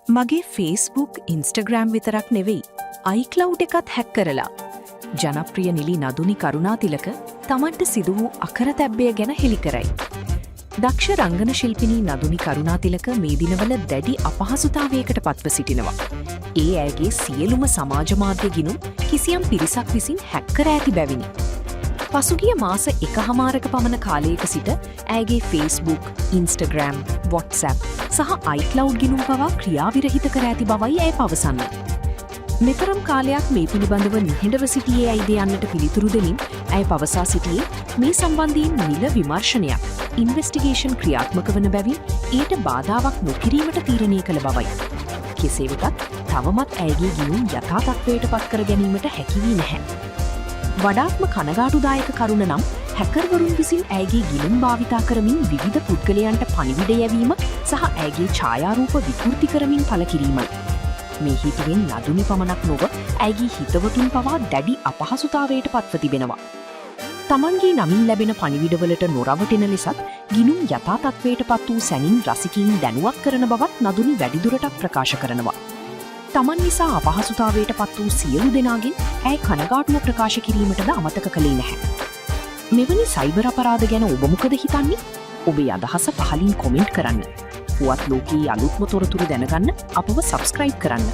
මගේ Facebook Instagram විතරක් නෙවෙයි iCloud එකත් හැක් කරලා ජනප්‍රිය නිලි නදුනි කරුණාතිලක තමන්ට සිදු වූ අකරතැබ්බය ගැන හෙළි කරයි. දක්ෂ රංගන ශිල්පිනී නදුනි කරුණාතිලක මේ දිනවල දැඩි අපහසුතාවයකට පත්ව සිටිනවා. ඒ ඇයගේ සියලුම සමාජ මාධ්‍ය ගිණුම් කිසියම් පිරිසක් විසින් හැක් කර ඇති බැවිනි. පසුගිය මාස 1.5ක පමණ කාලයක සිට ඇයගේ Facebook, Instagram, WhatsApp සහ iCloud ගිණුම් පවා ක්‍රියාවිරහිත කර ඇති බවයි ඇය පවසන්නේ. මෙතරම් කාලයක් මේ පිළිබඳව නිහඬව සිටියේ ඇයිද යන්නට පිළිතුරු දෙමින් ඇය පවසා සිටියේ මේ සම්බන්ධයෙන් නිල විමර්ශනයක් ඉන්වෙස්ටිගේෂන් ක්‍රියාත්මක වන බැවින් ඊට බාධාවක් නොකිරීමට තීරණය කළ බවයි. කෙසේ වෙතත් තවමත් ඇයගේ ගිණුම් යථා තත්ත්වයට පත් කර ගැනීමට හැකි වී නැහැ. වඩාත්ම කනගාටුදායක කරුණ නම් හැකර්වරුන් විසින් ඇයගේ ගිණුම් භාවිතා කරමින් විවිධ පුද්ගලයන්ට පණිවිඩ යැවීම සහ ඇයගේ ඡායාරූප විකෘති කරමින් පළ කිරීමයි. මේ හේතුවෙන් නදුනි පමණක් නොව ඇයගේ හිතවතුන් පවා දැඩි අපහසුතාවයට පත්ව තිබෙනවා. තමන්ගේ නමින් ලැබෙන පණිවිඩවලට නොරවටෙන ලෙසත් ගිණුම් යථා තත්ත්වයට පත් වූ සැනින් රසිකයින් දැනුවත් කරන බවත් නදුනි වැඩිදුරටත් ප්‍රකාශ කරනවා. තමන් නිසා අපහසුතාවයට පත් වූ සියලු දෙනාගෙන් ඇය කනගාටුව ප්‍රකාශ කිරීමටද අමතක කළේ නැහැ. මෙවැනි සයිබර් අපරාධ ගැන ඔබ මොකද හිතන්නේ? ඔබේ අදහස පහලින් කොමෙන්ට් කරන්න. පුවත් ලෝකයේ අලුත්ම තොරතුරු දැනගන්න අපව සබ්ස්ක්‍රයිබ් කරන්න.